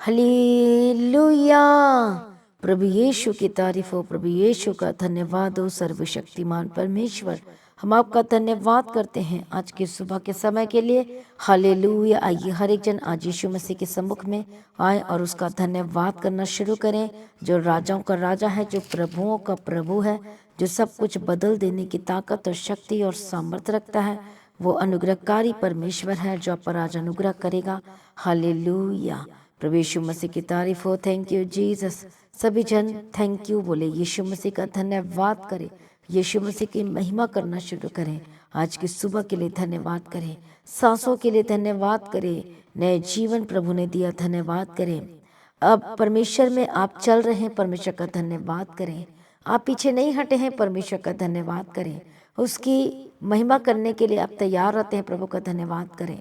Hallelujah. प्रभु यीशु की तारीफ हो, प्रभु यीशु का धन्यवाद हो। सर्वशक्तिमान परमेश्वर, हम आपका धन्यवाद करते हैं आज के सुबह के समय के लिए। हालेलुया। आइए हर एक जन आज यीशु मसीह के सम्मुख में आए और उसका धन्यवाद करना शुरू करें। जो राजाओं का राजा है, जो प्रभुओं का प्रभु है, जो सब कुछ बदल देने की ताकत और शक्ति और सामर्थ्य रखता है, वो अनुग्रहकारी परमेश्वर है जो आप पर आज अनुग्रह करेगा। हालेलुया। प्रभु यीशु मसीह की तारीफ हो। Thank you Jesus. सभी जन थैंक यू बोले, यीशु मसीह का धन्यवाद करें, यीशु मसीह की महिमा करना शुरू करें। आज की सुबह के लिए धन्यवाद करें, सांसों के लिए धन्यवाद करें, नए जीवन प्रभु ने दिया, धन्यवाद करें। अब परमेश्वर में आप चल रहे हैं, परमेश्वर का धन्यवाद करें। आप पीछे नहीं हटे हैं, परमेश्वर का धन्यवाद करें। उसकी महिमा करने के लिए आप तैयार रहते हैं, प्रभु का धन्यवाद करें।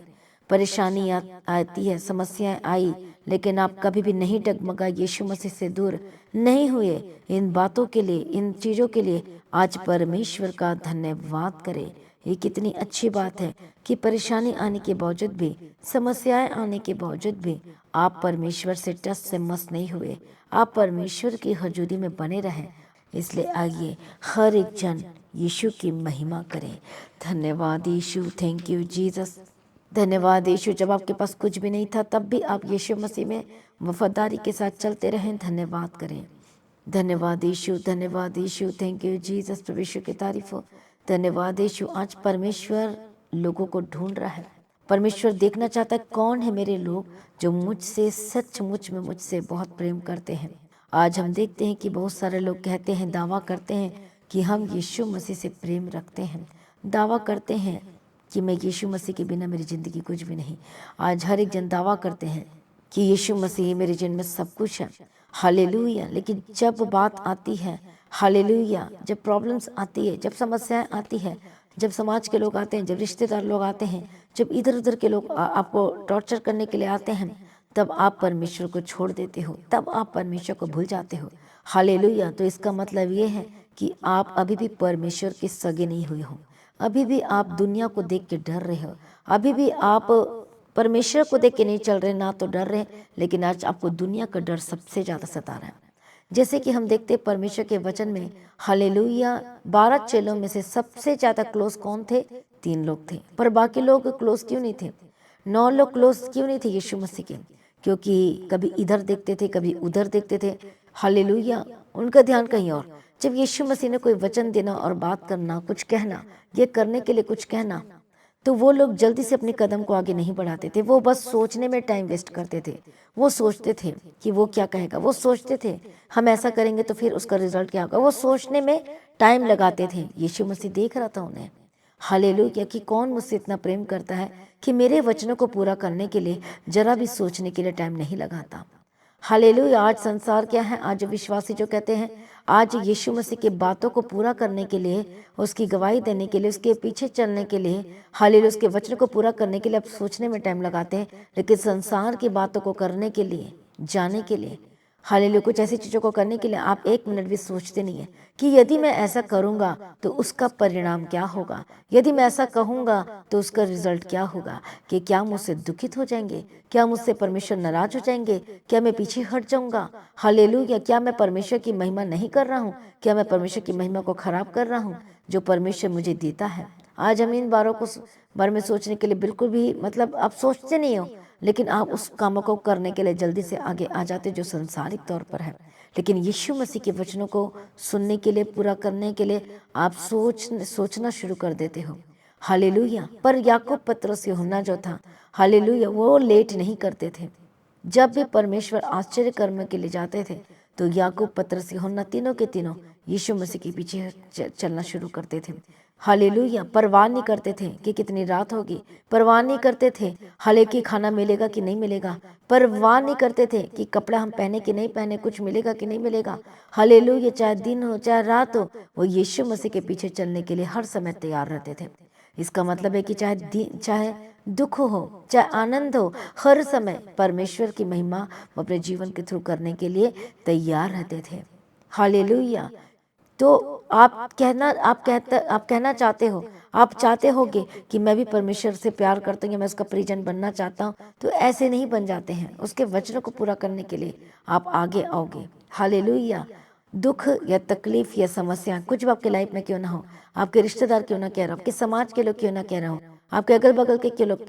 परेशानी आती है, समस्याएं आई, लेकिन आप कभी भी नहीं डगमगा, यीशु मसीह से दूर नहीं हुए। इन बातों के लिए, इन चीज़ों के लिए आज परमेश्वर का धन्यवाद करें। ये कितनी अच्छी बात है कि परेशानी आने के बावजूद भी, समस्याएं आने के बावजूद भी आप परमेश्वर से टस से मस नहीं हुए। आप परमेश्वर की हजूरी में बने रहें। इसलिए आइए हर एक जन यीशु की महिमा करें। धन्यवाद यीशु, थैंक यू जीसस। धन्यवाद यीशु, जब आपके पास कुछ भी नहीं था तब भी आप यीशु मसीह में वफादारी के साथ चलते रहें। धन्यवाद करें। धन्यवाद यीशु, धन्यवाद यीशु, थैंक यू जीसस। प्रभु यीशु की तारीफ हो। धन्यवाद यीशु। आज परमेश्वर लोगों को ढूंढ रहा है। परमेश्वर देखना चाहता है कौन है मेरे लोग जो मुझसे सचमुच में मुझसे बहुत प्रेम करते हैं। आज हम देखते हैं कि बहुत सारे लोग कहते हैं, दावा करते हैं कि हम यीशु मसीह से प्रेम रखते हैं, दावा करते हैं कि मैं यीशु मसीह के बिना मेरी ज़िंदगी कुछ भी नहीं। आज हर एक जन दावा करते हैं कि यीशु मसीह मेरे जीवन में सब कुछ है। हालेलुया। लेकिन जब बात आती है, हालेलुया, जब प्रॉब्लम्स आती है, जब समस्याएं आती है, जब समाज के लोग आते हैं, जब रिश्तेदार लोग आते हैं, जब इधर उधर के लोग आपको टॉर्चर करने के लिए आते हैं, तब आप परमेश्वर को छोड़ देते हो, तब आप परमेश्वर को भूल जाते हो। हालेलुया। तो इसका मतलब ये है कि आप अभी भी परमेश्वर के सगे नहीं हुए हो। अभी भी आप दुनिया को देख के डर रहे हो। अभी भी आप परमेश्वर को देख के नहीं चल रहे, ना तो डर रहे, लेकिन आज आपको दुनिया का डर सबसे ज़्यादा सता रहा है। जैसे कि हम देखते परमेश्वर के वचन में, हालेलुया, 12 चेलों में से सबसे ज़्यादा क्लोज कौन थे? 3 लोग थे। पर बाकी लोग क्लोज क्यों नहीं थे? 9 लोग क्लोज क्यों नहीं थे यीशु मसीह के? क्योंकि कभी इधर देखते थे, कभी उधर देखते थे। हालेलुया। उनका ध्यान कहीं और। जब यीशु मसीह ने कोई वचन देना और बात करना, कुछ कहना, ये करने के लिए कुछ कहना, तो वो लोग जल्दी से अपने कदम को आगे नहीं बढ़ाते थे। वो बस सोचने में टाइम वेस्ट करते थे। वो सोचते थे कि वो क्या कहेगा, वो सोचते थे हम ऐसा करेंगे तो फिर उसका रिजल्ट क्या होगा, वो सोचने में टाइम लगाते थे। यीशु मसीह देख रहा था उन्हें। हालेलुया, कि कौन मुझसे इतना प्रेम करता है कि मेरे वचनों को पूरा करने के लिए जरा भी सोचने के लिए टाइम नहीं लगाता। हालेलुया। आज संसार क्या है? आज विश्वासी जो कहते हैं, आज यीशु मसीह की बातों को पूरा करने के लिए, उसकी गवाही देने के लिए, उसके पीछे चलने के लिए, हालेलुया, उसके वचन को पूरा करने के लिए आप सोचने में टाइम लगाते हैं, लेकिन संसार की बातों को करने के लिए, जाने के लिए, हालेलुया, कुछ ऐसी चीज़ों को करने के लिए आप एक मिनट भी सोचते नहीं है कि यदि मैं ऐसा करूँगा तो उसका परिणाम क्या होगा, यदि मैं ऐसा कहूँगा तो उसका रिजल्ट क्या होगा, कि क्या मुझसे दुखित हो जाएंगे, क्या मुझसे परमेश्वर नाराज हो जाएंगे, क्या मैं पीछे हट जाऊँगा, हालेलुया, क्या मैं परमेश्वर की महिमा नहीं कर रहा हूँ, क्या मैं परमेश्वर की महिमा को खराब कर रहा हूँ जो परमेश्वर मुझे देता है। आज हम इन बारे में सोचने के लिए बिल्कुल भी, मतलब आप सोचते नहीं हो, लेकिन आप उस कामों को करने के लिए जल्दी से आगे आ जाते जो संसारिक तौर पर है। लेकिन यीशु मसीह के वचनों को सुनने के लिए, पूरा करने के लिए आप सोचना शुरू कर देते हो। हालेलुया। पर याकूब, पतरस, यूहन्ना जो था, हालेलुया, वो लेट नहीं करते थे। जब भी परमेश्वर आश्चर्य कर्म के लिए जाते थे तो याकूब, पतरस, यूहन्ना तीनों के तीनों यीशु मसीह के पीछे चलना शुरू करते थे। हालेलुया। परवाह नहीं करते थे कि कितनी रात होगी, परवाह नहीं करते थे हालांकि खाना मिलेगा कि नहीं मिलेगा, परवाह नहीं करते थे कि कपड़ा हम पहने कि नहीं पहने, कुछ मिलेगा कि नहीं मिलेगा। हालेलुया। चाहे दिन हो चाहे रात हो, वो यीशु मसीह के पीछे चलने के लिए हर समय तैयार रहते थे। इसका मतलब है कि चाहे दुख हो चाहे आनंद हो, हर समय परमेश्वर की महिमा वो अपने जीवन के थ्रू करने के लिए तैयार रहते थे। हालेलुया। तो आप कहना चाहते हो, आप चाहते होगे कि मैं भी परमेश्वर से प्यार करता हूँ या मैं उसका परिजन बनना चाहता हूँ, तो ऐसे नहीं बन जाते हैं। उसके वचनों को पूरा करने के लिए आप आगे आओगे। हालेलुया। दुख या तकलीफ या समस्या कुछ भी आपके लाइफ में क्यों ना हो, आपके रिश्तेदार क्यों ना कह रहे हो, आपके समाज के लोग क्यों ना कह रहे हो, आपके अगल बगल के क्यों लोग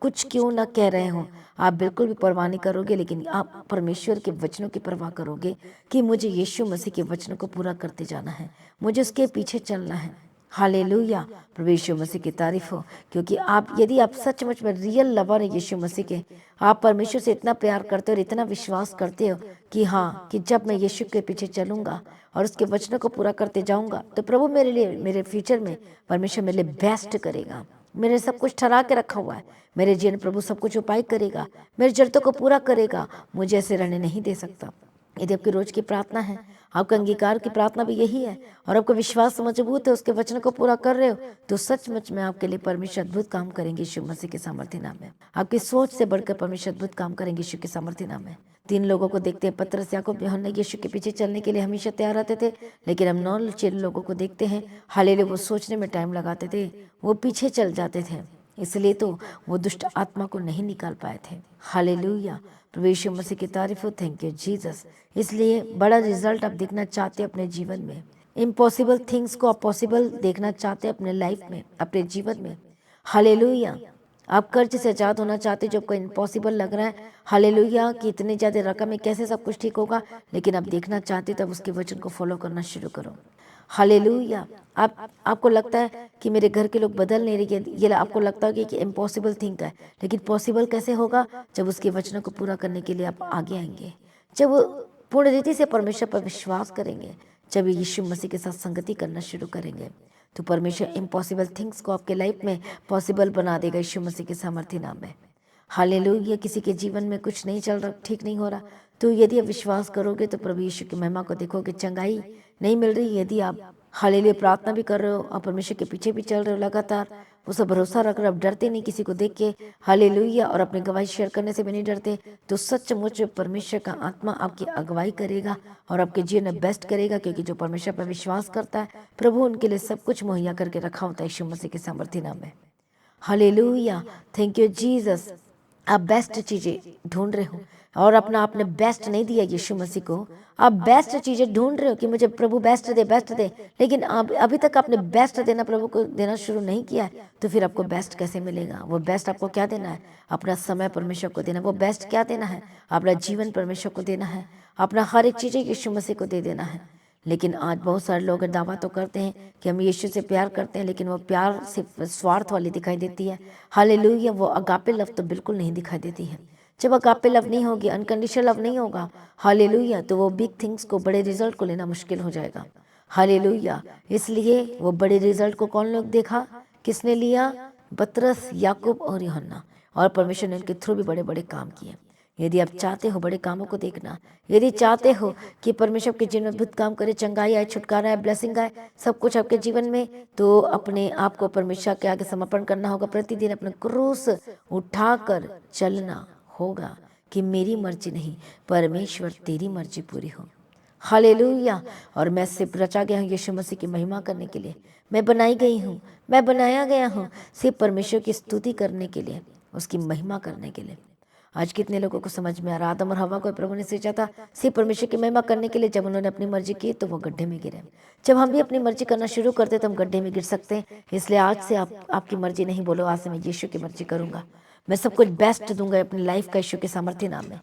कुछ क्यों ना कह रहे हो, आप बिल्कुल भी परवाह नहीं करोगे, लेकिन आप परमेश्वर के वचनों की परवाह करोगे कि मुझे यीशु मसीह के वचनों को पूरा करते जाना है, मुझे उसके पीछे चलना है। हालेलुया। प्रभु यीशु मसीह की तारीफ हो। क्योंकि यदि आप सचमुच में रियल लवर है यीशु मसीह के, आप परमेश्वर से इतना प्यार करते हो और इतना विश्वास करते हो कि हाँ, कि जब मैं यीशु के पीछे चलूंगा और उसके वचनों को पूरा करते जाऊंगा, तो प्रभु मेरे लिए, मेरे फ्यूचर में परमेश्वर मेरे लिए बेस्ट करेगा। मेरे सब कुछ ठहरा के रखा हुआ है, मेरे जीवन प्रभु सब कुछ उपाय करेगा, मेरी जरूरतों को पूरा करेगा, मुझे ऐसे रहने नहीं दे सकता। यदि आपकी रोज की प्रार्थना है, आपका अंगीकार की प्रार्थना भी यही है, और आपका विश्वास मजबूत है, उसके वचन को पूरा कर रहे हो, तो सचमुच में आपके लिए परमेश्वर अद्भुत काम करेंगे यीशु मसीह के सामर्थ्य नाम में। आपकी सोच से बढ़कर परमेश्वर अद्भुत काम करेंगे यीशु के सामर्थ्य नाम में। 3 लोगों को देखते हैं, पतरस, याकूब, यूहन्ना, यीशु के पीछे चलने के लिए हमेशा तैयार रहते थे। लेकिन हम 9 लोगों को देखते हैं, हालेलुया, वो सोचने में टाइम लगाते थे, वो पीछे चल जाते थे, इसलिए तो वो दुष्ट आत्मा को नहीं निकाल पाए थे। हालेलुया। प्रभु यीशु मसीह की तारीफ हो। Thank you Jesus. इसलिए बड़ा रिजल्ट आप देखना चाहते हैं अपने जीवन में, इम्पॉसिबल थिंग्स को आप पॉसिबल देखना चाहते हैं अपने लाइफ में, अपने जीवन में। हालेलुया। आप कर्ज से आजाद होना चाहते हो, जो आपको इम्पॉसिबल लग रहा है, हालेलुया, कि इतनी ज़्यादा रकम में कैसे सब कुछ ठीक होगा, लेकिन आप देखना चाहते हो तब उसके वचन को फॉलो करना शुरू करो। हालेलुया। आपको लगता है कि मेरे घर के लोग बदल नहीं रहे, ये आपको लगता है कि इम्पॉसिबल थिंग है, लेकिन पॉसिबल कैसे होगा, जब उसके वचनों को पूरा करने के लिए आप आगे आएंगे, जब वो पूर्ण रीति से परमेश्वर पर विश्वास करेंगे, जब यीशु मसीह के साथ संगति करना शुरू करेंगे, तो परमेश्वर इम्पॉसिबल थिंग्स को आपके लाइफ में पॉसिबल बना देगा यीशु मसीह के सामर्थ्य नाम में। हालेलुया। किसी के जीवन में कुछ नहीं चल रहा, ठीक नहीं हो रहा, तो यदि आप विश्वास करोगे तो प्रभु यीशु की महिमा को देखोगे, चंगाई नहीं मिल रही, यदि आप हालेलुया प्रार्थना भी कर रहे हो और परमेश्वर के पीछे भी चल रहे हो, लगातार उस पर भरोसा रख रहे हो, आप डरते नहीं किसी को देख के, हालेलुया, और अपनी गवाही शेयर करने से भी नहीं डरते, तो सचमुच परमेश्वर का आत्मा आपकी अगुवाई करेगा और आपके जीवन में बेस्ट करेगा। क्योंकि जो परमेश्वर पर विश्वास करता है, प्रभु उनके लिए सब कुछ मुहैया करके रखा होता है यीशु मसीह के सामर्थ्य नाम में। हालेलुया। Thank you Jesus. आप बेस्ट चीज़ें ढूंढ रहे हो और अपना आपने बेस्ट नहीं दिया यीशु मसीह को, आप बेस्ट चीज़ें ढूंढ रहे हो कि मुझे प्रभु बेस्ट दे, बेस्ट दे, लेकिन आप अभी तक आपने बेस्ट देना प्रभु को देना शुरू नहीं किया है, तो फिर आपको बेस्ट कैसे मिलेगा? वो बेस्ट आपको क्या देना है? अपना समय परमेश्वर को देना। वो बेस्ट क्या देना है? अपना जीवन परमेश्वर को देना है, अपना हर एक चीज़ें यीशु मसीह को दे देना है। लेकिन आज बहुत सारे लोग दावा तो करते हैं कि हम यीशु से प्यार करते हैं, लेकिन वो प्यार सिर्फ स्वार्थ वाली दिखाई देती है। हालेलुया। वो अगापे लव तो बिल्कुल नहीं दिखाई देती है। जब अगापे लव नहीं होगी, अनकंडीशनल लव नहीं होगा, हालेलुया, तो वो बिग थिंग्स को, बड़े रिजल्ट को लेना मुश्किल हो जाएगा। हालेलुया। इसलिए वो बड़े रिजल्ट को कौन लोग देखा, किसने लिया? पतरस, याकूब और यूहन्ना, और परमेश्वर ने उनके थ्रू भी बड़े बड़े काम किए। यदि आप चाहते हो बड़े कामों को देखना, यदि चाहते हो कि परमेश्वर के जीवन में अद्भुत काम करे, चंगाई आए, छुटकारा आए, ब्लेसिंग आए, सब कुछ आपके जीवन में, तो अपने आप को परमेश्वर के आगे समर्पण करना होगा। प्रतिदिन अपना क्रूस उठाकर चलना होगा कि मेरी मर्जी नहीं, परमेश्वर तेरी मर्जी पूरी हो। हालेलुया। और मैं सिर्फ रचा गया हूँ यीशु मसीह की महिमा करने के लिए, मैं बनाई गई हूँ, मैं बनाया गया हूँ सिर्फ परमेश्वर की स्तुति करने के लिए, उसकी महिमा करने के लिए। आज कितने लोगों को समझ में आ रहा, आदम और हवा को प्रभु ने सोचा था सिर्फ परमेश्वर की महिमा करने के लिए, जब उन्होंने अपनी मर्जी की तो वो गड्ढे में गिरे। जब हम भी अपनी मर्जी करना शुरू करते तो हम गड्ढे में गिर सकते हैं। इसलिए आज से आपकी मर्जी नहीं बोलो, आज से मैं यीशु की मर्जी करूंगा, मैं सब कुछ बेस्ट दूंगा अपनी लाइफ का यीशु के सामर्थ्य नाम में।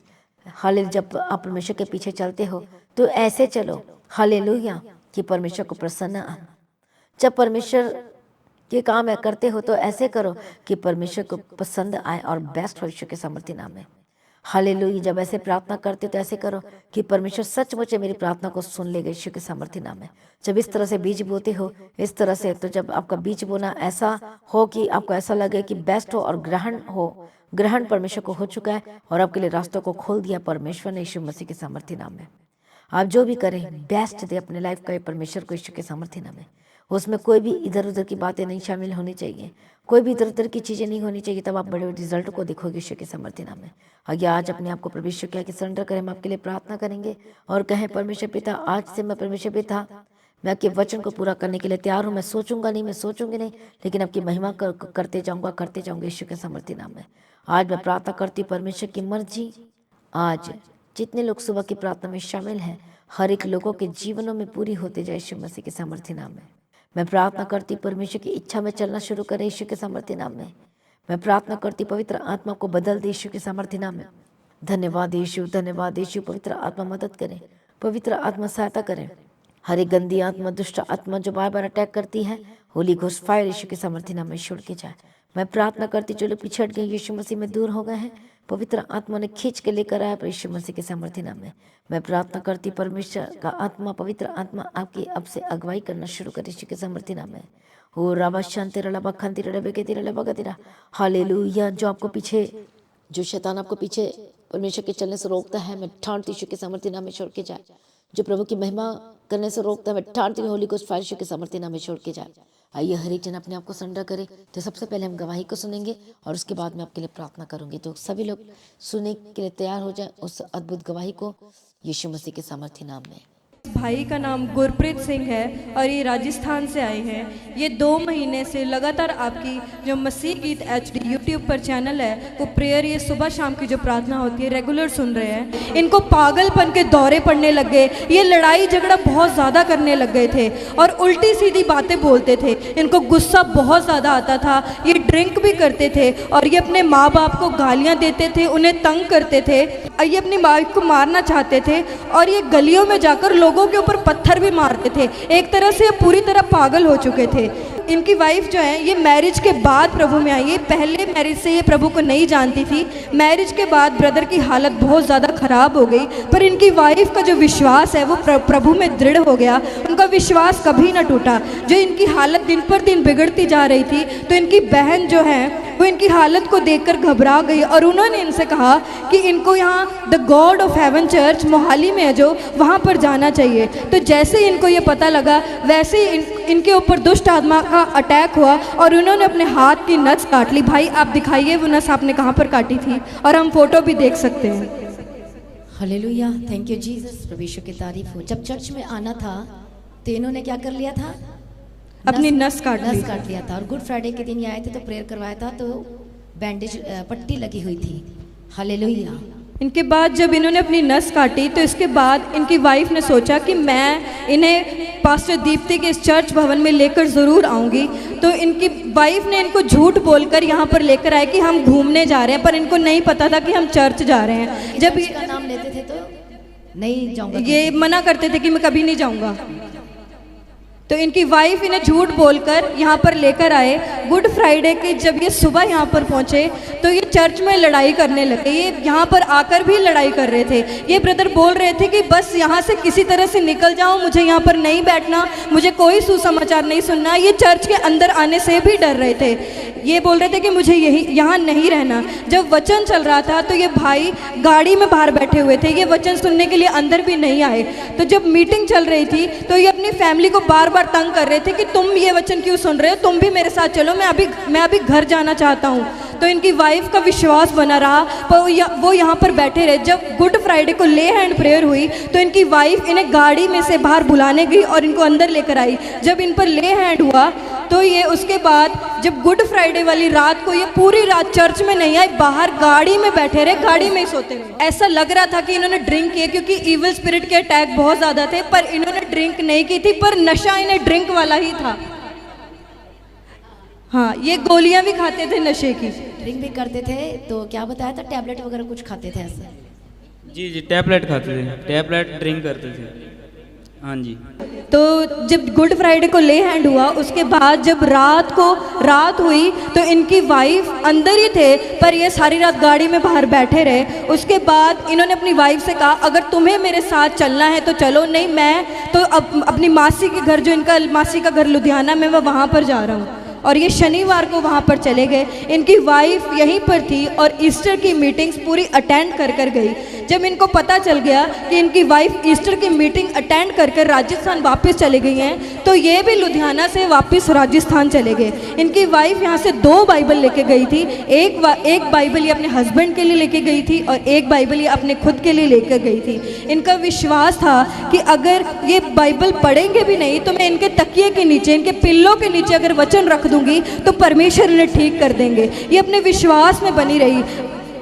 हालेलुया। जब आप परमेश्वर के पीछे चलते हो तो ऐसे चलो, हालेलुया, कि परमेश्वर को प्रसन्न आना। जब परमेश्वर के काम है करते हो तो ऐसे करो कि परमेश्वर को पसंद आए और बेस्ट हो ईश्वर के सामर्थ्य नाम में। हालेलुया। जब ऐसे प्रार्थना करते हो तो ऐसे करो कि परमेश्वर सचमुच मेरी प्रार्थना को सुन लेगा ईश्वर के सामर्थ्य नाम में। जब इस तरह से बीज बोते हो, इस तरह से, तो जब आपका बीज बोना ऐसा हो कि आपको ऐसा लगे कि बेस्ट हो और ग्रहण हो, ग्रहण परमेश्वर को हो चुका है और आपके लिए रास्तों को खोल दिया परमेश्वर ने यीशु मसीह के सामर्थ्य नाम में। आप जो भी करें बेस्ट दे अपने लाइफ का परमेश्वर को यीशु के सामर्थ्य नाम में। उसमें कोई भी इधर उधर की बातें नहीं शामिल होनी चाहिए, कोई भी इधर उधर की चीज़ें नहीं होनी चाहिए, तब आप बड़े बड़े रिजल्ट को देखोगे यीशु के सामर्थ्य नाम में। आइए आज अपने आप को परमेश्वर के आगे सरेंडर करें, हम आपके लिए प्रार्थना करेंगे और कहें, परमेश्वर पिता, आज से मैं परमेश्वर पिता, मैं आपके वचन को पूरा करने के लिए तैयार हूँ। मैं सोचूंगा नहीं, मैं सोचूंगी नहीं, लेकिन आपकी महिमा करते जाऊँगा यीशु के सामर्थ्य नाम में। आज मैं प्रार्थना करती हूँ, परमेश्वर की मर्जी आज जितने लोग सुबह की प्रार्थना में शामिल हैं, हर एक लोगों के जीवनों में पूरी होते जाए यीशु मसीह के सामर्थ्य नाम में। मैं प्रार्थना करती परमेश्वर की इच्छा में चलना शुरू करे यीशु के सामर्थ्य नाम में। मैं प्रार्थना करती पवित्र आत्मा को बदल दे यीशु के सामर्थ्य नाम में। धन्यवाद यीशु, धन्यवाद यीशु। पवित्र आत्मा मदद करे, पवित्र आत्मा सहायता करे। हर एक गंदी आत्मा, दुष्ट आत्मा जो बार बार अटैक करती है, होली घोस्ट फायर यीशु के सामर्थ्य नाम में छोड़ के जाए। मैं प्रार्थना करती जो लोग पिछड़ गए यीशु मसीह में दूर हो गए हैं, पवित्र आत्मा ने खींच के लेकर आया यीशु मसीह के सामर्थ्य नाम में। मैं प्रार्थना करती परमेश्वर का आत्मा, पवित्र आत्मा आपकी अब से अगुवाई करना शुरू करे यीशु के सामर्थ्य नाम में। हो रबा शांति रबा खंती रबे के तेरा लबा तेरा हालेलुया। जो आपको पीछे, जो शैतान आपको पीछे परमेश्वर के चलने से रोकता है, मैं ठानती यीशु के सामर्थ्य नाम में छोड़ के जाए। जो प्रभु की महिमा करने से रोकता है, मैं ठानती हूँ होली घोस्ट फायर यीशु के सामर्थ्य नाम में छोड़ के जाए। आइए हर एक जन अपने आप को सरेंडर करे। तो सबसे पहले हम गवाही को सुनेंगे और उसके बाद मैं आपके लिए प्रार्थना करूंगी। तो सभी लोग सुनने के लिए तैयार हो जाए उस अद्भुत गवाही को यीशु मसीह के सामर्थ्य नाम में। भाई का नाम गुरप्रीत सिंह है और ये राजस्थान से आए हैं। ये 2 महीने से लगातार आपकी जो मसीह गीत HD यूट्यूब पर चैनल है, वो प्रेयर, ये सुबह शाम की जो प्रार्थना होती है, रेगुलर सुन रहे हैं। इनको पागलपन के दौरे पड़ने लग गए, ये लड़ाई झगड़ा बहुत ज़्यादा करने लग गए थे और उल्टी सीधी बातें बोलते थे। इनको गुस्सा बहुत ज़्यादा आता था, ये ड्रिंक भी करते थे और ये अपने माँ बाप को गालियाँ देते थे, उन्हें तंग करते थे, ये अपनी वाइफ को मारना चाहते थे और ये गलियों में जाकर लोगों के ऊपर पत्थर भी मारते थे। एक तरह से ये पूरी तरह पागल हो चुके थे। इनकी वाइफ जो है, ये मैरिज के बाद प्रभु में आई है। पहले मैरिज से ये प्रभु को नहीं जानती थी। मैरिज के बाद ब्रदर की हालत बहुत ज़्यादा ख़राब हो गई, पर इनकी वाइफ का जो विश्वास है वो प्रभु में दृढ़ हो गया। उनका विश्वास कभी ना टूटा। जो इनकी हालत दिन पर दिन बिगड़ती जा रही थी, तो इनकी बहन जो है वो इनकी हालत को देखकर घबरा गई और उन्होंने इनसे कहा कि इनको यहाँ the God of haven church Mohali में है जो, वहाँ पर जाना चाहिए। तो जैसे इनको ये पता लगा, वैसे ही इनके ऊपर दुष्ट आत्मा का अटैक हुआ और उन्होंने अपने हाथ की नस काट ली। भाई आप दिखाइए वो नस आपने कहाँ पर काटी थी, और हम फोटो भी देख सकते हैं। Hallelujah, thank you Jesus. प्रभु यीशु की तारीफ हो। जब चर्च में आना था तो इन्होंने क्या कर लिया था? अपनी नस काट लिया था। और गुड फ्राइडे के दिन ये आए थे तो प्रेयर करवाया था, तो बैंडेज पट्टी लगी हुई थी। हालेलुया। इनके बाद जब इन्होंने अपनी नस काटी, तो इसके बाद इनकी वाइफ ने सोचा कि मैं इन्हें पास्टर दीप्ति के इस चर्च भवन में लेकर ज़रूर आऊँगी। तो इनकी वाइफ ने इनको झूठ बोलकर यहाँ पर लेकर आए कि हम घूमने जा रहे हैं, पर इनको नहीं पता था कि हम चर्च जा रहे हैं। जब इसका नाम लेते थे तो नहीं जाऊँगा, ये मना करते थे कि मैं कभी नहीं जाऊँगा। तो इनकी वाइफ इन्हें झूठ बोलकर यहाँ पर लेकर आए। गुड फ्राइडे के जब ये सुबह यहाँ पर पहुँचे तो ये चर्च में लड़ाई करने लगे। ये यहाँ पर आकर भी लड़ाई कर रहे थे। ये ब्रदर बोल रहे थे कि बस यहाँ से किसी तरह से निकल जाऊँ, मुझे यहाँ पर नहीं बैठना, मुझे कोई सुसमाचार नहीं सुनना। ये चर्च के अंदर आने से भी डर रहे थे। ये बोल रहे थे कि मुझे यहाँ नहीं रहना। जब वचन चल रहा था तो ये भाई गाड़ी में बाहर बैठे हुए थे, ये वचन सुनने के लिए अंदर भी नहीं आए। तो जब मीटिंग चल रही थी तो ये अपनी फैमिली को बार बार तंग कर रहे थे कि तुम ये वचन क्यों सुन रहे हो, तुम भी मेरे साथ चलो, मैं अभी घर जाना चाहता हूँ। तो इनकी वाइफ का विश्वास बना रहा, पर वो यहाँ पर बैठे रहे। जब गुड फ्राइडे को ले हैंड प्रेयर हुई तो इनकी वाइफ इन्हें गाड़ी में से बाहर बुलाने गई और इनको अंदर लेकर आई। जब इन पर ले हैंड हुआ तो ये उसके बाद जब गुड फ्राइडे वाली रात को ये पूरी रात चर्च में नहीं आए, बाहर गाड़ी में बैठे रहे, गाड़ी में ही सोते रहे। ऐसा लग रहा था कि इन्होंने ड्रिंक किया, क्योंकि इविल स्पिरिट के अटैक बहुत ज़्यादा थे, पर इन्होंने ड्रिंक नहीं की थी, पर नशा इन्हें ड्रिंक वाला ही था। हाँ, ये गोलियां भी खाते थे नशे की, ड्रिंक भी करते थे। तो क्या बताया था, टैबलेट वगैरह कुछ खाते थे ऐसे? जी टैबलेट खाते थे, टैबलेट ड्रिंक करते थे। हाँ जी। तो जब गुड फ्राइडे को ले हैंड हुआ, उसके बाद जब रात हुई तो इनकी वाइफ अंदर ही थे, पर ये सारी रात गाड़ी में बाहर बैठे रहे। उसके बाद इन्होंने अपनी वाइफ से कहा अगर तुम्हें मेरे साथ चलना है तो चलो, नहीं मैं तो अपनी मासी के घर, जो इनका मासी का घर लुधियाना में, मैं वहाँ पर जा रहा हूँ। और ये शनिवार को वहाँ पर चले गए। इनकी वाइफ यहीं पर थी और ईस्टर की मीटिंग्स पूरी अटेंड कर गई। जब इनको पता चल गया कि इनकी वाइफ ईस्टर की मीटिंग अटेंड कर राजस्थान वापस चले गई हैं, तो ये भी लुधियाना से वापस राजस्थान चले गए। इनकी वाइफ यहाँ से 2 बाइबल लेके गई थी। एक बाइबल ये अपने हस्बैंड के लिए लेके गई थी और एक बाइबल ये अपने खुद के लिए लेकर गई थी। इनका विश्वास था कि अगर ये बाइबल पढ़ेंगे भी नहीं तो मैं इनके तकिए के नीचे, इनके पिल्लों के नीचे अगर वचन रख दूंगी तो परमेश्वर इन्हें ठीक कर देंगे। ये अपने विश्वास में बनी रही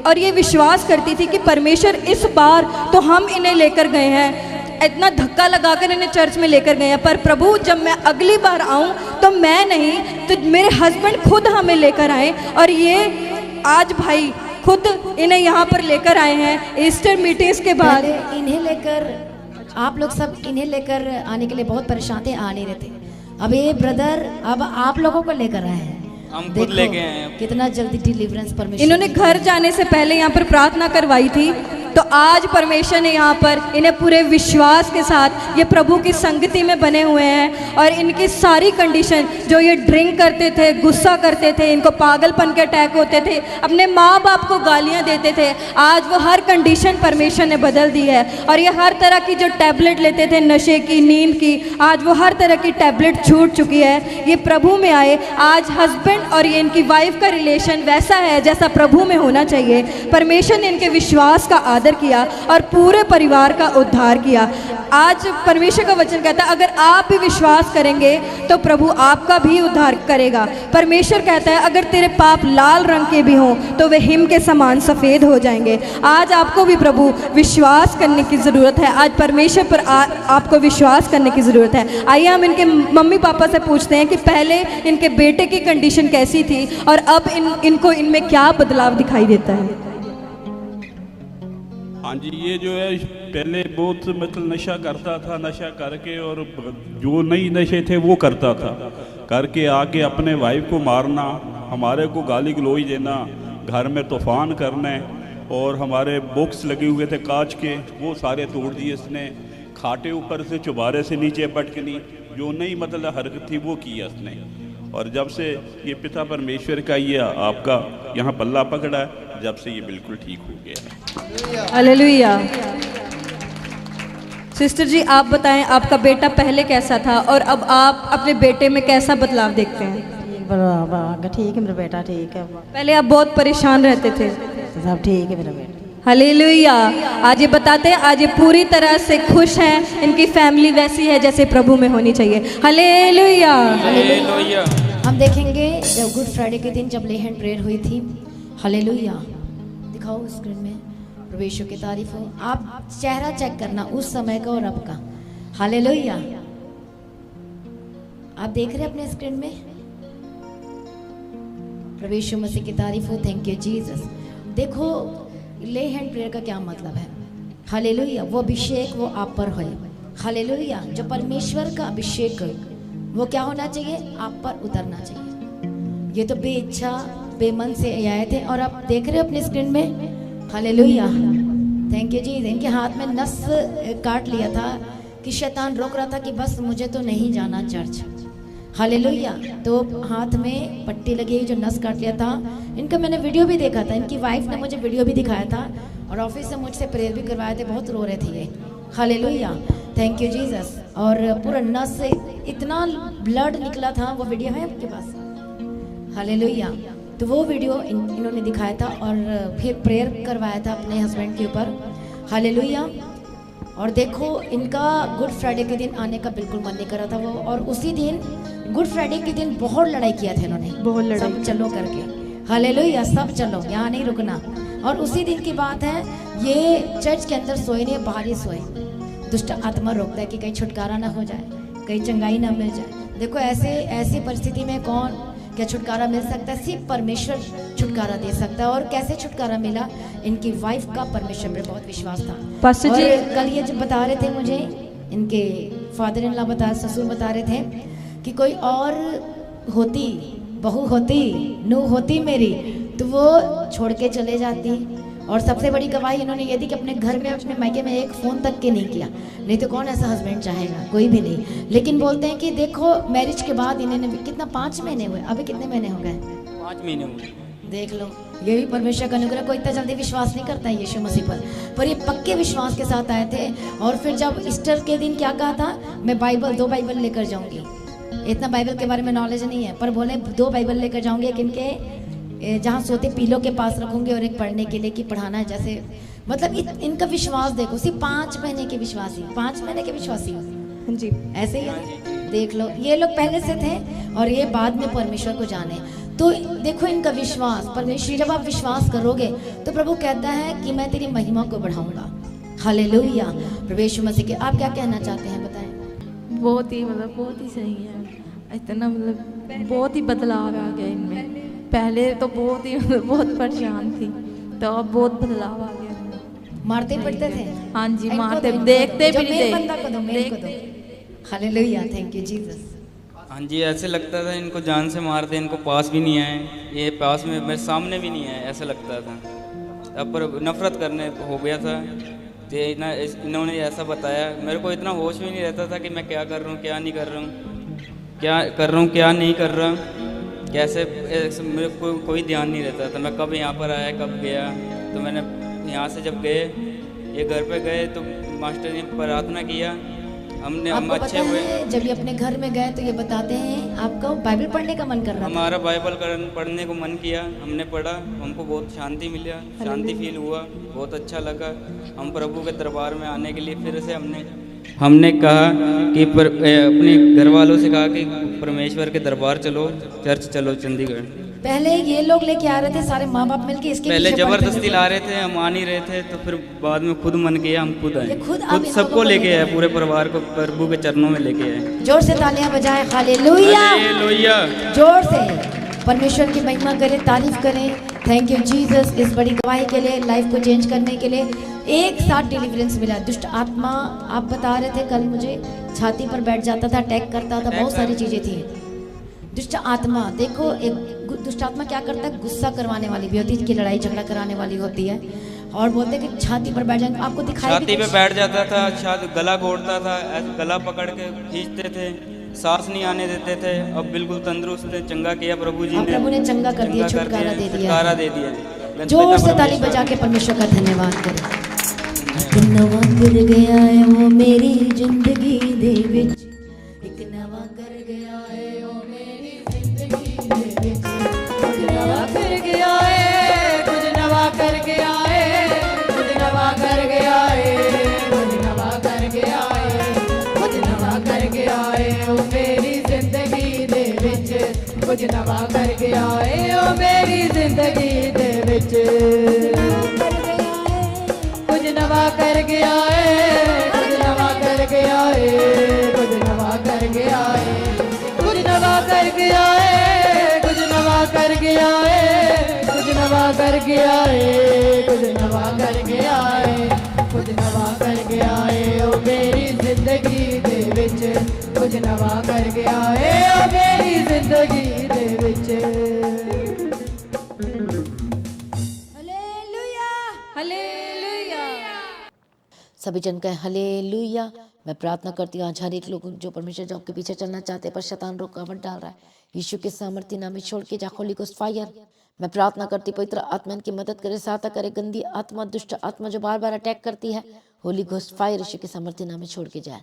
और ये विश्वास करती थी कि परमेश्वर इस बार तो हम इन्हें लेकर गए हैं, इतना धक्का लगाकर इन्हें चर्च में लेकर गए हैं, पर प्रभु जब मैं अगली बार आऊं तो मैं नहीं तो मेरे हस्बैंड खुद हमें लेकर आए। और ये आज भाई खुद इन्हें यहाँ पर लेकर आए हैं ईस्टर मीटिंग्स के बाद। इन्हें लेकर आप लोग सब इन्हें लेकर आने के लिए बहुत परेशान थे, आ नहीं रहे थे। अब ये ब्रदर अब आप लोगों को लेकर आए हैं, हम खुद लेके आए हैं। कितना जल्दी डिलीवरेंस परमेश्वर। इन्होंने घर जाने से पहले यहाँ पर प्रार्थना करवाई थी, तो आज परमेश्वर ने यहाँ पर इन्हें पूरे विश्वास के साथ ये प्रभु की संगति में बने हुए हैं। और इनकी सारी कंडीशन, जो ये ड्रिंक करते थे, गुस्सा करते थे, इनको पागलपन के अटैक होते थे, अपने माँ बाप को गालियाँ देते थे, आज वो हर कंडीशन परमेश्वर ने बदल दी है। और ये हर तरह की जो टैबलेट लेते थे नशे की, नींद की, आज वो हर तरह की टैबलेट छूट चुकी है। ये प्रभु में आए। आज हस्बैंड और ये इनकी वाइफ का रिलेशन वैसा है जैसा प्रभु में होना चाहिए। परमेश्वर ने इनके विश्वास का आदर किया और पूरे परिवार का उद्धार किया। आज परमेश्वर का वचन कहता है अगर आप भी विश्वास करेंगे तो प्रभु आपका भी उद्धार करेगा। परमेश्वर कहता है अगर तेरे पाप लाल रंग के भी हों तो वे हिम के समान सफ़ेद हो जाएंगे। आज आपको भी प्रभु विश्वास करने की ज़रूरत है। आज परमेश्वर पर आपको विश्वास करने की ज़रूरत है। आइए हम इनके मम्मी पापा से पूछते हैं कि पहले इनके बेटे की कंडीशन कैसी थी और अब इनको इनमें क्या बदलाव दिखाई देता है। हाँ जी, ये जो है पहले बहुत मतलब नशा करता था, नशा करके और जो नई नशे थे वो करता था, करके आके अपने वाइफ को मारना, हमारे को गाली गलौज देना, घर में तूफान करने, और हमारे बॉक्स लगे हुए थे कांच के वो सारे तोड़ दिए इसने, खाटे ऊपर से चुबारे से नीचे पटकनी, जो नई मतलब हरकत थी वो की इसने। और जब से ये पिता परमेश्वर का ये आपका यहाँ पल्ला पकड़ा है, जब से ये बिल्कुल ठीक हो गया। हालेलुया। सिस्टर जी आप बताएं आपका बेटा पहले कैसा था और अब आप अपने बेटे में कैसा बदलाव देखते हैं? ठीक है मेरा बेटा, ठीक है। पहले आप बहुत परेशान रहते थे। सब ठीक है मेरा बेटा। हालेलुया। आज ये बताते हैं आज ये पूरी तरह से खुश हैं, इनकी फैमिली वैसी है जैसे प्रभु में होनी चाहिए। हालेलुया। हालेलुया। हम देखेंगे जब गुड फ्राइडे के दिन जब ले हैंड प्रेयर हुई थी। हालेलुया। दिखाओ स्क्रीन में। प्रभु यीशु की तारीफ हो। आप चेहरा चेक करना उस समय का और अब का। हालेलुया। आप देख रहे हैं अपने स्क्रीन में? प्रभु यीशु मसीह की तारीफ हो। Thank you Jesus. देखो ले हैंड प्रेयर का क्या मतलब है। हालेलुया। वो अभिषेक वो आप पर है। हालेलुया। जो परमेश्वर का अभिषेक वो क्या होना चाहिए? आप पर उतरना चाहिए। ये तो बेइच्छा बेमन से आए थे और आप देख रहे हो अपने स्क्रीन में। हालेलुया। थैंक यू जी। इनके हाथ में नस काट लिया था कि शैतान रोक रहा था कि बस मुझे तो नहीं जाना चर्च। हालेलुया। तो हाथ में पट्टी लगी जो नस काट लिया था। इनका मैंने वीडियो भी देखा था, इनकी वाइफ ने मुझे वीडियो भी दिखाया था और ऑफिस से मुझसे प्रेयर भी करवाए थे। बहुत रो रहे थे ये। हालेलुया। Thank you Jesus. और पूरा नस से इतना ब्लड निकला था। वो वीडियो है आपके पास? हालेलुया। तो वो वीडियो इन्होंने दिखाया था और फिर प्रेयर करवाया था अपने हस्बैंड के ऊपर। हालेलुया। और देखो इनका गुड फ्राइडे के दिन आने का बिल्कुल मन नहीं कर रहा था वो, और उसी दिन गुड फ्राइडे के दिन बहुत लड़ाई किया था इन्होंने, बहुत लड़ाई सब चलो करके। हालेलुया। सब चलो, यहाँ नहीं रुकना। और उसी दिन की बात है, ये चर्च के अंदर सोए नहीं, बाहर ही सोए। दुष्ट आत्मा रोकता है कि कहीं छुटकारा ना हो जाए, कहीं चंगाई ना मिल जाए। देखो ऐसी परिस्थिति में कौन क्या छुटकारा मिल सकता है? सिर्फ परमेश्वर छुटकारा दे सकता है। और कैसे छुटकारा मिला? इनकी वाइफ का परमेश्वर पर बहुत विश्वास था। पास्टर जी कल ये जब बता रहे थे मुझे, इनके फादर इन लॉ ससुर बता रहे थे कि कोई और होती, बहू होती, नूह होती मेरी, तो वो छोड़ के चले जाती, और सबसे बड़ी गवाही इन्होंने ये दी कि अपने घर में अपने मायके में एक फ़ोन तक के नहीं किया। नहीं तो कौन ऐसा हस्बैंड चाहेगा, कोई भी नहीं। लेकिन बोलते हैं कि देखो मैरिज के बाद इन्होंने कितना 5 महीने हुए, अभी कितने महीने हो गए? 5 महीने हुए। देख लो, ये भी परमेश्वर का अनुग्रह। कोई इतना जल्दी विश्वास नहीं करता है यीशु मसीह पर ये पक्के विश्वास के साथ आए थे। और फिर जब ईस्टर के दिन क्या कहा था, मैं बाइबल 2 बाइबल लेकर जाऊंगी। इतना बाइबल के बारे में नॉलेज नहीं है, पर बोले 2 बाइबल लेकर जाऊंगी, एक इनके जहाँ सोते पीलो के पास रखूंगी और एक पढ़ने के लिए कि पढ़ाना है। जैसे मतलब इनका विश्वास देखो, सिर्फ 5 महीने के विश्वासी, 5 महीने के विश्वासी जी ऐसे ही है। देख लो, ये लोग पहले से थे और ये बाद में परमेश्वर को जाने। तो देखो इनका विश्वास, परमेश्वर जब आप विश्वास करोगे तो प्रभु कहता है कि मैं तेरी महिमा को बढ़ाऊंगा। हालेलुया, प्रभु यीशु मसीह के। आप क्या कहना चाहते हैं, बताएं। बहुत ही बहुत ही सही है। इतना बहुत ही बदलाव आ गया इनमें। पहले तो बहुत ही बहुत परेशान थी, तो अब बहुत बदलाव आ गया। मारते पड़ते थे? हाँ जी, इनको मारते दो, देखते जो भी मेरे नहीं बंदा को दो, मेरे को दो। Hallelujah, thank you Jesus. हाँ जी, ऐसे लगता था इनको जान से मार दे, इनको पास भी नहीं आए, ये पास में मेरे सामने भी नहीं आए, ऐसा लगता था। अब पर नफरत करने हो गया था। तो इन्होंने ऐसा बताया, मेरे को इतना होश भी नहीं रहता था कि मैं क्या कर रहा हूँ, क्या नहीं कर रहा हूँ, क्या कर रहा हूँ, क्या नहीं कर रहा, कैसे मेरे को कोई ध्यान नहीं रहता था। मैं कब यहाँ पर आया, कब गया। तो मैंने यहाँ से जब गए, ये घर पे गए तो मास्टर ने प्रार्थना किया, हम अच्छे हुए। जब ये अपने घर में गए तो ये बताते हैं आपको बाइबल पढ़ने का मन कर रहा था। हमारा बाइबल पढ़ने को मन किया, हमने पढ़ा, हमको बहुत शांति मिला, शांति फील हुआ, बहुत अच्छा लगा। हम प्रभु के दरबार में आने के लिए फिर से हमने कहा कि अपने घर वालों से कहा कि परमेश्वर के दरबार चलो, चर्च चलो चंडीगढ़। पहले ये लोग लेके आ रहे थे सारे माँ बाप मिलके, इसके पहले पीछे जबरदस्ती ला रहे थे, हम आ नहीं रहे थे। तो फिर बाद में खुद मन किया, हम खुद आए, ये खुद आप खुद इन सबको लोगों को लेके लेके आए, पूरे परिवार को प्रभु के चरणों में लेके आए। जोर से तालियां बजाएं, हालेलुया, हालेलुया। जोर से परमेश्वर की महिमा करें, तारीफ करें। थैंक यू जीसस, इस बड़ी गवाही के लिए, लाइफ को चेंज करने के लिए। एक साथ डिलीवरेंस मिला। दुष्ट आत्मा, आप बता रहे थे कल मुझे, छाती पर बैठ जाता था, अटैक करता था, बहुत सारी चीजें थी। दुष्ट आत्मा, देखो एक दुष्ट आत्मा क्या करता है, गुस्सा करवाने वाली भी होती है, कि लड़ाई झगड़ा कराने वाली होती है। और बोलते हैं कि छाती पर बैठ जाए, आपको दिखाई छाती पे बैठ जाता था, शायद गला घोटता था, ऐसे गला पकड़ के खींचते थे, सांस नहीं आने देते थे। अब बिल्कुल तंदुरुस्त है, चंगा किया प्रभु जी ने, प्रभु ने चंगा कर दिया, छुटकारा दे दिया, छुटकारा दे दिया। जोर से ताली बजा के परमेश्वर का धन्यवाद करें। एक नवा कर गया है वो मेरी जिंदगी दे विच, एक नवा कर गया है वो मेरी जिंदगी दे विच, कुछ नवा कर गया है, कुछ नवा कर गया है, कुछ नवा कर गया है, कुछ नवा कर गया है, कुछ नवा कर गया है वो मेरी जिंदगी दे विच, कुछ नवा कर गया है वो मेरी जिंदगी दे विच, कुछ नवा कर गया है, कुछ नवा कर गया है, कुछ नवा कर गया है, कुछ नवा कर गया है, कुछ नवा कर गया है, कुछ नवा कर गया है, कुछ नवा कर गया है, कुछ नवा कर गया है ओ मेरी जिंदगी दे विच, कुछ नवा कर गया है ओ मेरी जिंदगी दे विच। हालेलुया। सभी जन कहें हालेलुया। मैं प्रार्थना करती हूँ आज हर एक लोग जो परमेश्वर जॉब के पीछे चलना चाहते हैं पर शैतान रुकावट डाल रहा है, यीशु के सामर्थ्य नाम में छोड़ के जा, होली गोस्ट फायर। मैं प्रार्थना करती पवित्र आत्मा इनकी मदद करे, सहायता करे। गंदी आत्मा, दुष्ट आत्मा जो बार बार अटैक करती है, होली गोस्ट फायर यीशु के सामर्थ्य नाम में छोड़ के जाए।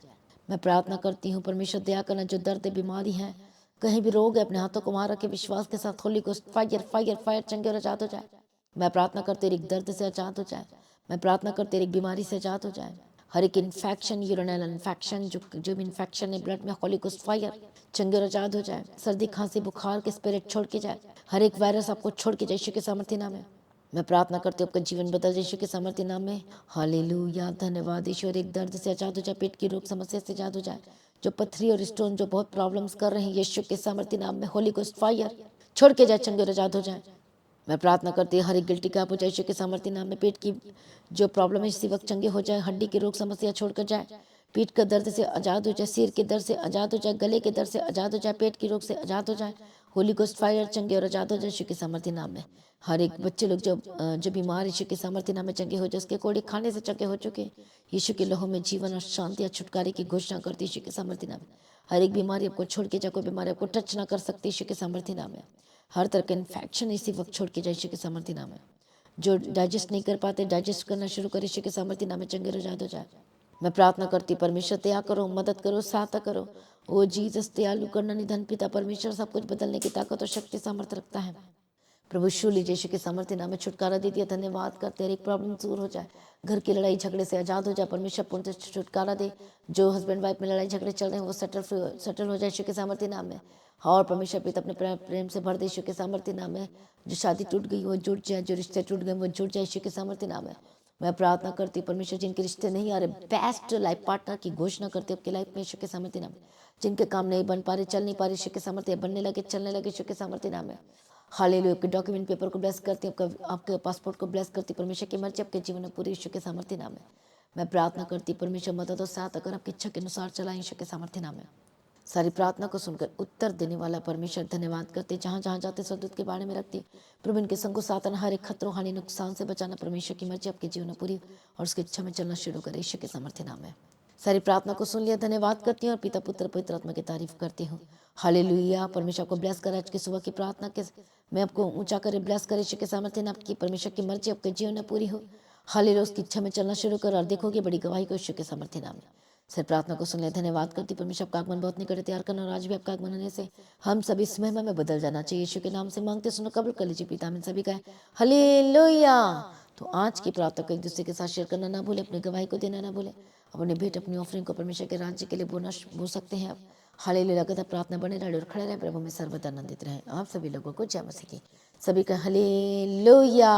मैं प्रार्थना करती हूँ परमेश्वर दया करना, जो दर्द बीमारी है, कहीं भी रोग है, अपने हाथों को मार के विश्वास के साथ holy ghost fire fire fire चंगे और आजाद हो जाए। मैं प्रार्थना करती हूँ एक दर्द से आजाद हो जाए। मैं प्रार्थना करती हूँ एक बीमारी से आजाद हो जाए। हर एक इन्फेक्शन, यूरिनल इन्फेक्शन, जो भी इन्फेक्शन है ब्लड में, होली गोस्ट फायर चंगे और आजाद हो जाए। सर्दी खांसी बुखार के स्पिरिट छोड़ के जाए। हर एक वायरस आपको छोड़ के जाए यीशु के सामर्थ्य नाम में। मैं प्रार्थना करती हूँ आपका जीवन बदल यीशु के सामर्थ्य नाम में। हालेलुया, धन्यवाद ईश्वर। एक दर्द से आजाद हो जाए, पेट की रोग समस्या से आजाद हो जाए, जो पथरी और स्टोन जो बहुत प्रॉब्लम्स कर रहे हैं, यीशु के सामर्थ्य नाम में होली गोस्ट फायर छोड़ के जाए, चंगे और आजाद हो जाए। मैं प्रार्थना करती हूँ हर एक गिल्टी का हो जाए यीशु के सामर्थ्य नाम में। पेट की जो प्रॉब्लम है इसी वक्त चंगे हो जाए, हड्डी की रोग समस्या छोड़कर जाए, पीठ का दर्द से आजाद हो जाए, सिर के दर्द से आजाद हो जाए, गले के दर्द से आजाद हो जाए, पेट की रोग से आजाद हो जाए, होली गोस्ट फायर चंगे और आजाद हो जाए यीशु के सामर्थ्य नाम में। हर एक बच्चे लोग जो बीमार यीशु के सामर्थ्य नाम में चंगे हो जाए, उसके कोड़े खाने से चंगे हो चुके यीशु के लहू में जीवन और शांति या छुटकारे की घोषणा करती यीशु के सामर्थ्य नाम में। हर एक बीमारी आपको छोड़ के जाए, कोई बीमारी आपको टच ना कर सकती यीशु के सामर्थ्य नाम में। हर तरह का इन्फेक्शन इसी वक्त छोड़ के जाए यीशु के सामर्थ्य नाम में। जो डाइजेस्ट नहीं कर पाते डाइजेस्ट करना शुरू करे यीशु के सामर्थ्य नाम में, चंगे और आजाद हो जाए। मैं प्रार्थना करती परमेश्वर दया करो, मदद करो, सहायता करो। ओ जीसस दयालु करना निधन पिता परमेश्वर सब कुछ बदलने की ताकत और शक्ति सामर्थ्य रखता है। प्रभु छू लीजिए यीशु के सामर्थ्य नाम में, छुटकारा दे दिया। धन्यवाद करते हैं, हर एक प्रॉब्लम दूर हो जाए, घर की लड़ाई झगड़े से आजाद हो जाए। परमेश्वर पूर्ण छुटकारा दे। जो हस्बैंड वाइफ में लड़ाई झगड़े चल रहे हैं वो सेटल हो जाए यीशु के सामर्थ्य नाम में। और परमेश्वर पिता अपने प्रेम से भर दे यीशु के सामर्थ्य नाम में। जो शादी टूट गई वो जुड़ जाए, जो रिश्ते टूट गए वो जुड़ जाए यीशु के सामर्थ्य नाम में। मैं प्रार्थना करती परमेश्वर जिनके रिश्ते नहीं आ रहे, बेस्ट लाइफ पार्टनर की घोषणा करती आपकी लाइफ में यीशु के सामर्थ्य नाम में। जिनके काम नहीं बन पा रहे, चल नहीं पा रहे, यीशु के सामर्थ्य बनने लगे, चलने लगे यीशु के सामर्थ्य नाम में। हालेलुया। आपके डॉक्यूमेंट पेपर को ब्लेस करती, आपके पासपोर्ट को ब्लेस करती। परमेश्वर की मर्जी आपके जीवन में पूरी यीशु के सामर्थ्य नाम में। मैं प्रार्थना करती परमेश्वर मदद और साथ अगर आपकी इच्छा के अनुसार चलाएं यीशु के सामर्थ्य नाम में। सारी प्रार्थना को सुनकर उत्तर देने वाला परमेश्वर धन्यवाद करते। जहाँ जहाँ जाते स्वदूत के बारे में रखती प्रभु, इनके संग सातन हर एक खतरों हानि नुकसान से बचाना। परमेश्वर की मर्जी आपके जीवन में पूरी और उसकी इच्छा में चलना शुरू करे यीशु के सामर्थ्य नाम में। सारी प्रार्थना को सुन लिया, धन्यवाद करती हूँ और पिता पुत्र पवित्र आत्मा की तारीफ करती हूँ। हालेलुया। परमेश्वर आपको ब्लेस करे। आज की सुबह की प्रार्थना के मैं आपको ऊंचा करे, ब्लेस करे यीशु के सामर्थ्य नाम की। परमेश्वर की मर्जी आपके जीवन में पूरी हो। हालेलुया। उसकी इच्छा में चलना शुरू कर और देखोगे बड़ी गवाही को यीशु के सामर्थ्य नाम में। सिर्फ प्रार्थना को सुन ले, धन्यवाद करती परमेश्वर। आपका आगमन बहुत निकट तैयार करना, और आज भी आपका आगमन होने से हम सभी इस महिमा में बदल जाना चाहिए। यीशु के नाम से मांगते सुनो, कबूल कर लीजिए पिता। आमीन। सभी का हालेलुया। तो आज की प्रार्थना को एक दूसरे के साथ शेयर करना ना भूले, अपनी गवाही को देना ना भूले, अपने भेंट अपनी ऑफरिंग को परमेश्वर के राज्य के लिए बोल सकते हैं आप। हालेलुया। लगातार प्रार्थना बने रहे और खड़े रहे, प्रभु में सर्वदा आनंदित रहे। आप सभी लोगों को जय मसीह की। सभी का हालेलुया।